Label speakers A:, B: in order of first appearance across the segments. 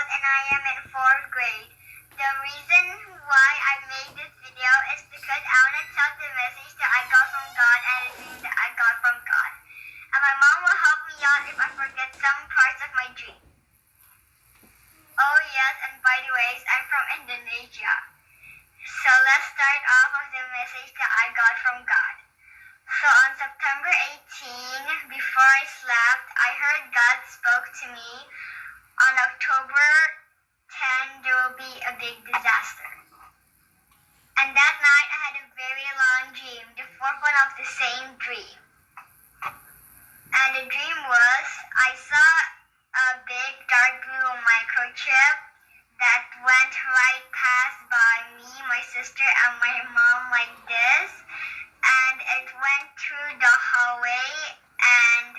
A: old and I am in 4th grade. The reason why I made this video is because I want to tell the message that I got from God and the dream that I got from God. And my mom will help me out if I forget some parts of my dream. Oh yes, and by the way, I'm from Indonesia. So let's start off with the message that I got from God. So on September 18, before I slept, I heard God spoke to me. On October 10, there will be a big disaster. And that night, I had a very long dream, the fourth one of the same dream. And the dream was, I saw a big dark blue microchip that went right past by me, my sister, and my mom like this. And it went through the hallway and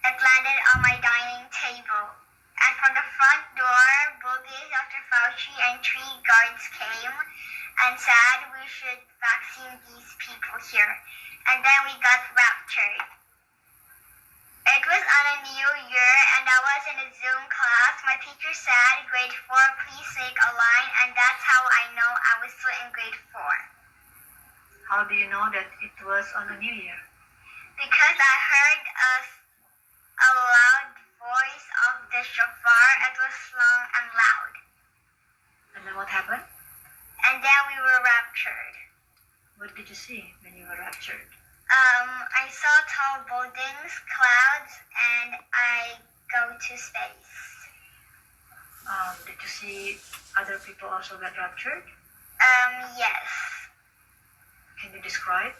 A: it landed on my dining table. And from the front door, Bogus, Dr. Fauci, and 3 guards came and said we should vaccine these people here. And then we got raptured. It was on a new year and I was in a Zoom class. My teacher said, grade 4, please make a line. And that's how I know I was still in grade 4.
B: How do you know that it was on the New Year?
A: Because I heard a loud voice of the shofar. It was long and loud.
B: And then what happened?
A: And then we were raptured.
B: What did you see when you were raptured?
A: I saw tall buildings, clouds, and I go to space.
B: Did you see other people also get raptured?
A: Yes.
B: Can you describe?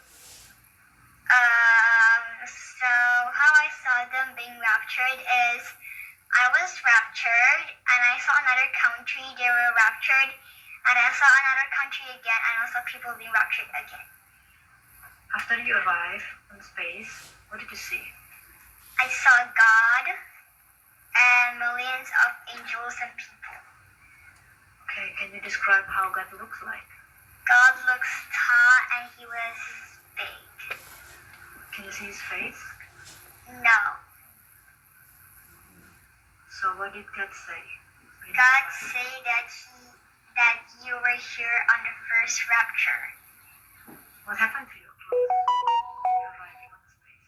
A: So how I saw them being raptured is I was raptured and I saw another country, they were raptured, and I saw another country again and I saw people being raptured again.
B: After you arrived in space, what did you see?
A: I saw God and millions of angels and people.
B: Okay, can you describe how God looks like?
A: God looks tall and he was big.
B: Can you see his face?
A: No.
B: So what did God say?
A: God said that you were here on the first rapture.
B: What happened to you? You arriving on space.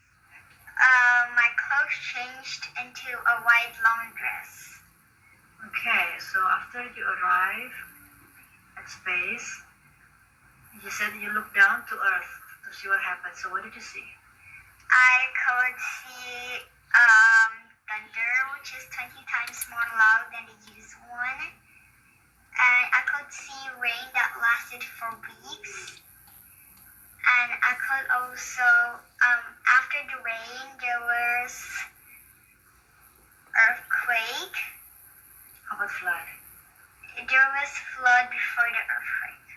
A: My clothes changed into a white long dress.
B: Okay, so after you arrive at space, you said you looked down to Earth to see what happened. So what did you see?
A: I could see thunder, which is 20 times more loud than the usual one. And I could see rain that lasted for weeks. And I could also, after the rain, there was earthquake.
B: How about flood?
A: There was flood before the earthquake.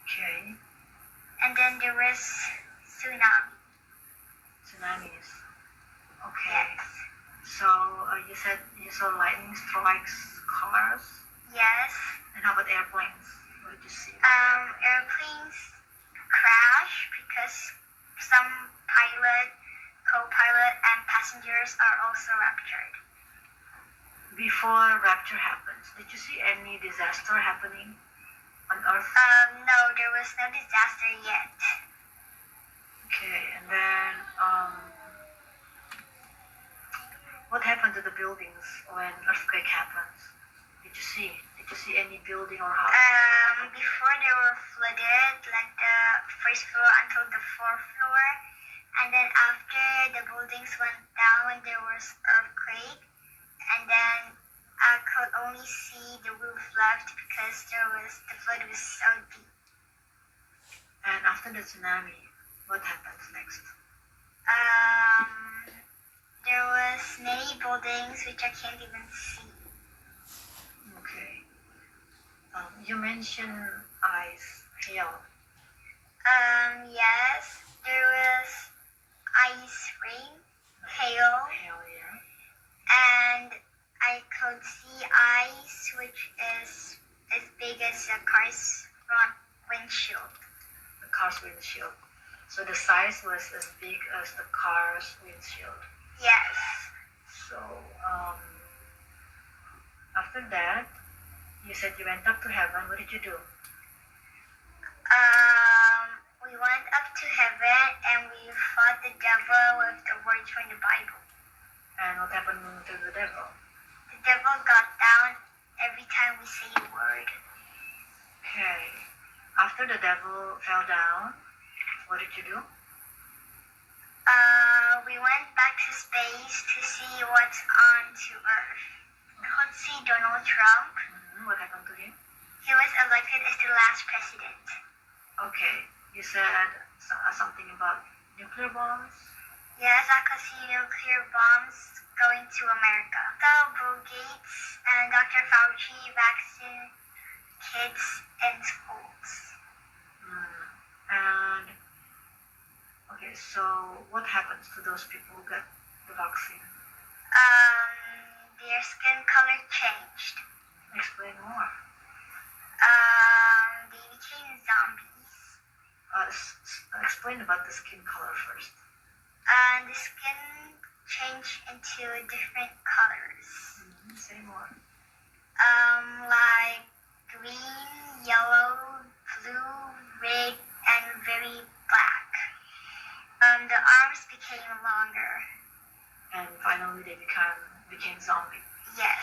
B: Okay.
A: And then there was tsunami.
B: Tsunamis. Okay.
A: Yes.
B: So you said you saw lightning strikes cars.
A: Yes.
B: And how about airplanes? What did you see?
A: Airplanes crash because some pilot, co-pilot, and passengers are also raptured.
B: Before rapture happens, did you see any disaster happening on Earth?
A: No, there was no disaster yet.
B: Okay, and then what happened to the buildings when earthquake happens? Did you see any building or house?
A: Before they were flooded, like the first floor until the 4th floor, and then after the buildings went down, there was earthquake, and then I could only see the roof left because the flood was so deep.
B: And after the tsunami, what happens next?
A: There was many buildings which I can't even see.
B: Okay. You mentioned ice, hail.
A: Yes, there was ice rain, hail,
B: Hail, yeah.
A: and I could see ice which is as big as a car's front windshield.
B: The car's windshield. So the size was as big as the car's windshield.
A: Yes.
B: So said you went up to heaven. What did you do?
A: We went up to heaven and we fought the devil with the words from the Bible.
B: And what happened to the devil?
A: The devil got down every time we say a word.
B: Okay. After the devil fell down, what did you do?
A: We went back to space to see what's on to Earth. We could see Donald Trump.
B: What happened to him?
A: He was elected as the last president.
B: Okay. You said something about nuclear bombs?
A: Yes, I could see nuclear bombs going to America. So Bill Gates and Dr. Fauci vaccine kids in schools.
B: And okay, so what happens to those people who get the vaccine?
A: Their skin color changed.
B: Explain more.
A: They became zombies.
B: Explain about the skin color first.
A: The skin changed into different colors.
B: Say more.
A: Like green, yellow, blue, red, and very black. The arms became longer.
B: And finally they became zombie.
A: Yes.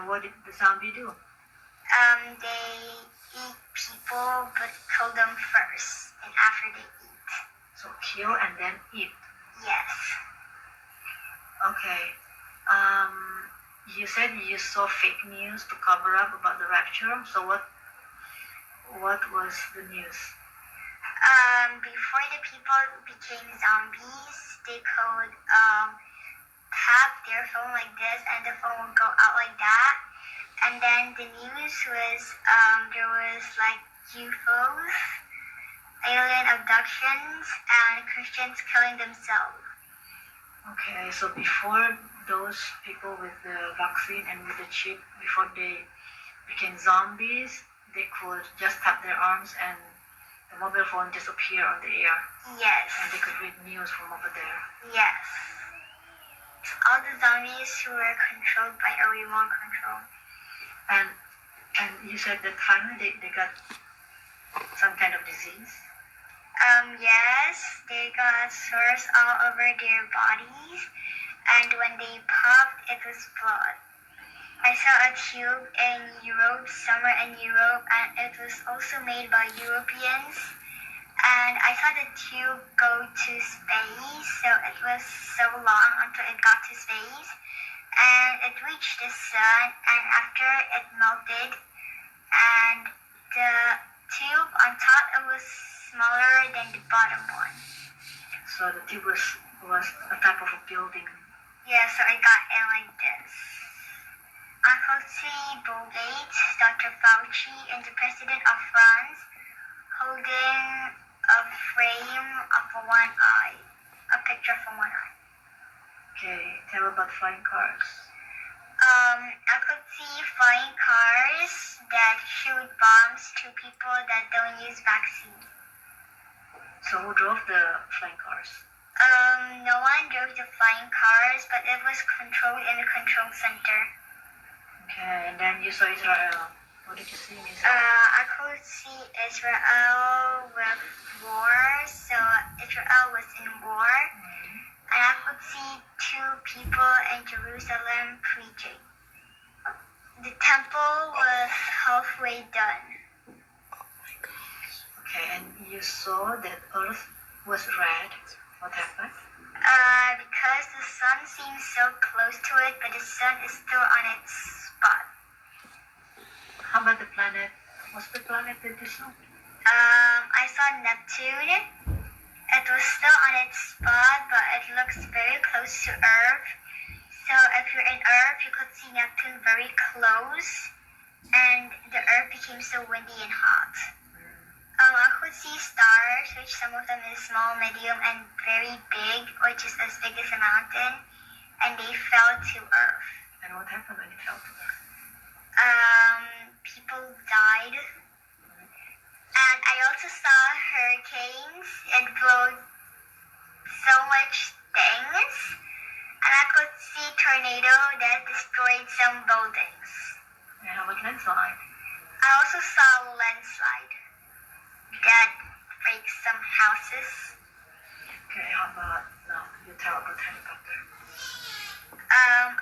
B: What did the zombie do?
A: They eat people but kill them first, and after they eat.
B: So kill and then eat.
A: Yes.
B: Okay. You said you saw fake news to cover up about the rapture. So what was the news?
A: Before the people became zombies, they could tap their phone like this, and the phone would go out like that. And then the news was there was like UFOs, alien abductions, and Christians killing themselves.
B: Okay, so before those people with the vaccine and with the chip, before they became zombies, they could just tap their arms and the mobile phone just appear on the air.
A: Yes.
B: And they could read news from over there.
A: Yes. All the zombies who were controlled by a remote control.
B: And you said that finally they got some kind of disease?
A: Yes, they got sores all over their bodies, and when they popped, it was blood. I saw a tube in Europe, somewhere in Europe, and it was also made by Europeans. And I saw the tube go to space, so it was so long until it got to space. And it reached the sun, and after it melted, and the tube on top, it was smaller than the bottom one.
B: So the tube was a type of a building.
A: Yeah, so it got in like this. I could see Bill Gates, Dr. Fauci, and the president of France holding a frame of one eye, a picture from one eye.
B: Okay, tell about flying cars.
A: I could see flying cars that shoot bombs to people that don't use vaccine.
B: So who drove the flying cars?
A: No one drove the flying cars, but it was controlled in the control center.
B: Okay, and then you saw Israel. What did you see in Israel?
A: I could see Israel with war, so Israel was in war. And I could see two people in Jerusalem preaching. The temple was halfway done.
B: Okay, and you saw that earth was red. What happened?
A: Because the sun seems so close to it, but the sun is still on its spot.
B: How about the planet? What's the planet that you saw?
A: I saw Neptune. It was still on its spot, but it looks very close to Earth. So if you're in Earth, you could see Neptune very close, and the Earth became so windy and hot. I could see stars, which some of them is small, medium, and very big, which is as big as a mountain, and they fell to Earth.
B: And what happened when it fell to Earth?
A: People died. And I also saw hurricanes. It blew so much things. And I could see tornado that destroyed some buildings.
B: And how about landslide?
A: I also saw a landslide that breaks some houses.
B: Okay, how about now? You tell about Harry Potter.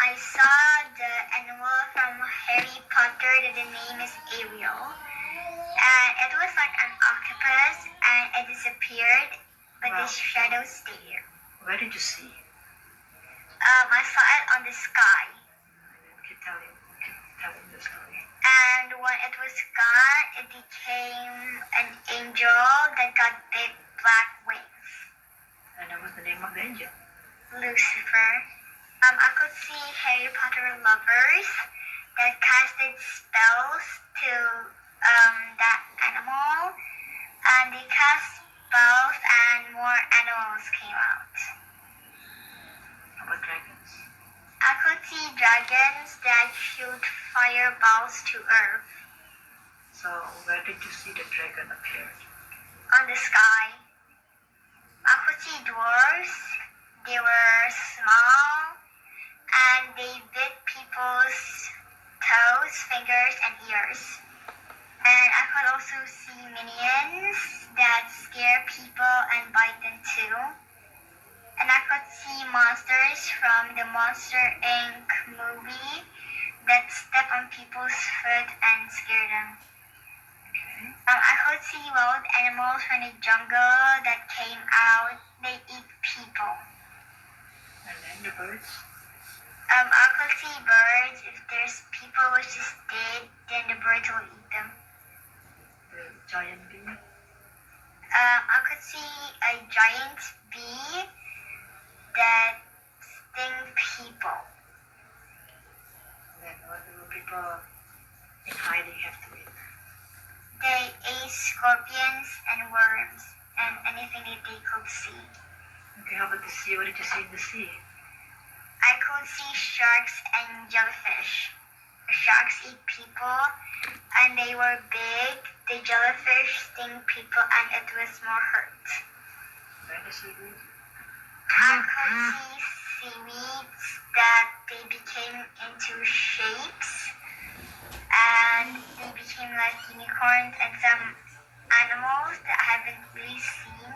A: I saw the animal from Harry Potter that the name is Ariel. And it was like an octopus and it disappeared, but the
B: Wow.
A: shadow stayed here.
B: Where did you see?
A: I saw it on the sky.
B: Keep telling the story.
A: And when it was gone, it became an angel that got big black wings.
B: And that was the name of the angel.
A: Lucifer. I could see Harry Potter lovers that casted spells to that animal, and they cast spells and more animals came out.
B: How about dragons?
A: I could see dragons that shoot fireballs to earth.
B: So where did you see the dragon appear?
A: On the sky. I could see dwarves. They were small and they bit people's toes, fingers, and ears. And I could also see minions that scare people and bite them too. And I could see monsters from the Monster Inc. movie that step on people's foot and scare them.
B: Okay.
A: I could see wild animals from the jungle that came out. They eat people.
B: And then the birds?
A: I could see birds. If there's people which is dead, then the birds will eat them.
B: The giant bee?
A: I could see a giant bee that sting people.
B: Then what do people in hiding have to eat?
A: They ate scorpions and worms and anything that they could see.
B: Okay, how about the sea? What did you see in the sea?
A: I could see sharks and jellyfish. The sharks eat people and they were big. The jellyfish sting people and it was more hurt.
B: Where the seaweed?
A: I could see seaweeds that they became into shapes and they became like unicorns and some animals that I haven't really seen,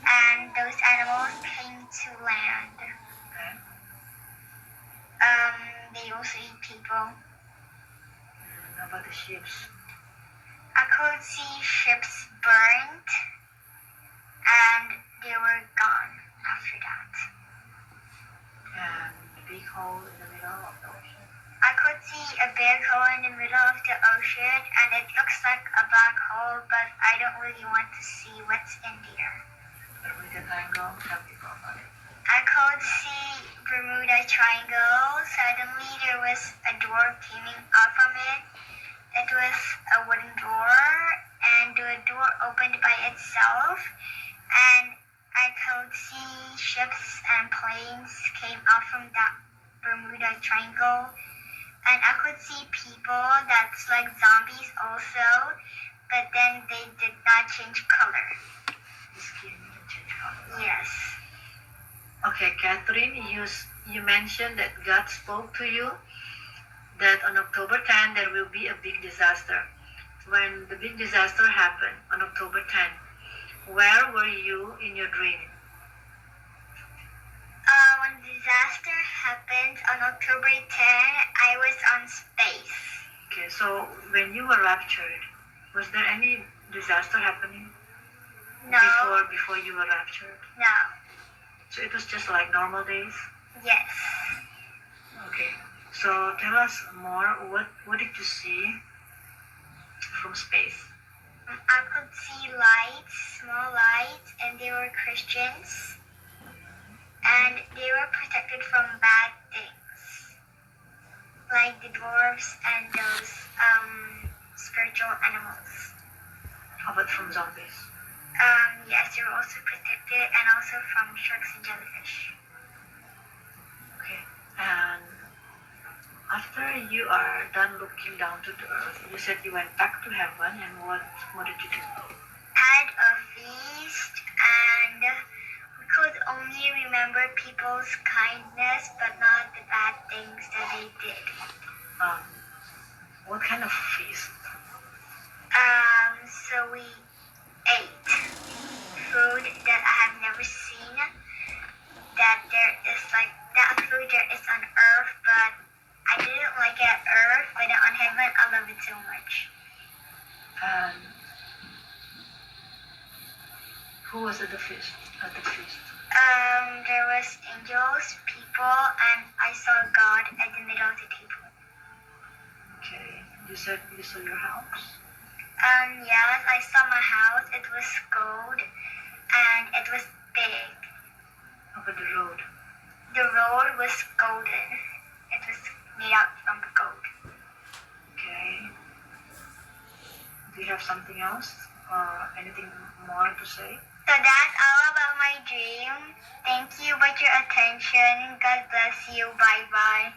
A: and those animals came to land.
B: Okay.
A: They also eat people.
B: And how about the ships?
A: I could see ships burnt and they were gone after that.
B: And the big hole in the middle of the ocean?
A: I could see a big hole in the middle of the ocean and it looks like a black hole, but I don't really want to see what's in there.
B: Bermuda Triangle? Tell people about it.
A: I could see Bermuda Triangle. Suddenly there was a door coming out from it. It was a wooden door and the door opened by itself and I could see ships and planes came out from that Bermuda Triangle. And I could see people that's like zombies also, but then they did not change color.
B: The skin can change color.
A: Yes.
B: Okay, Catherine, you mentioned that God spoke to you that on October 10 there will be a big disaster. When the big disaster happened on October 10, where were you in your dream?
A: When the disaster happened on October 10, I was on space.
B: Okay, so when you were raptured, was there any disaster happening
A: No.
B: before you were raptured?
A: No.
B: So it was just like normal days?
A: Yes.
B: Okay, so tell us more. What did you see from space?
A: I could see lights, small lights, and they were Christians. And they were protected from bad things, like the dwarves and those spiritual animals.
B: How about from zombies?
A: Yes, they were also protected, and also from sharks and jellyfish.
B: Okay, and after you are done looking down to the earth, you said you went back to heaven, and what did you do?
A: Had a feast, and we could only remember people's kindness, but not the bad things that they did.
B: What kind of feast?
A: So we ate food that I have never seen. That there is like that food there is on Earth, but I didn't like it at Earth, but on heaven I love it so much.
B: Who was at the feast?
A: There was angels, people, and I saw God at the middle of the table.
B: Okay. You said you saw your house?
A: Yes, I saw my house. It was gold, and it was big.
B: Over the road.
A: The road was golden. It was made out from gold.
B: Okay. Do you have something else? Anything more to say?
A: So that's all about my dream. Thank you for your attention. God bless you. Bye bye.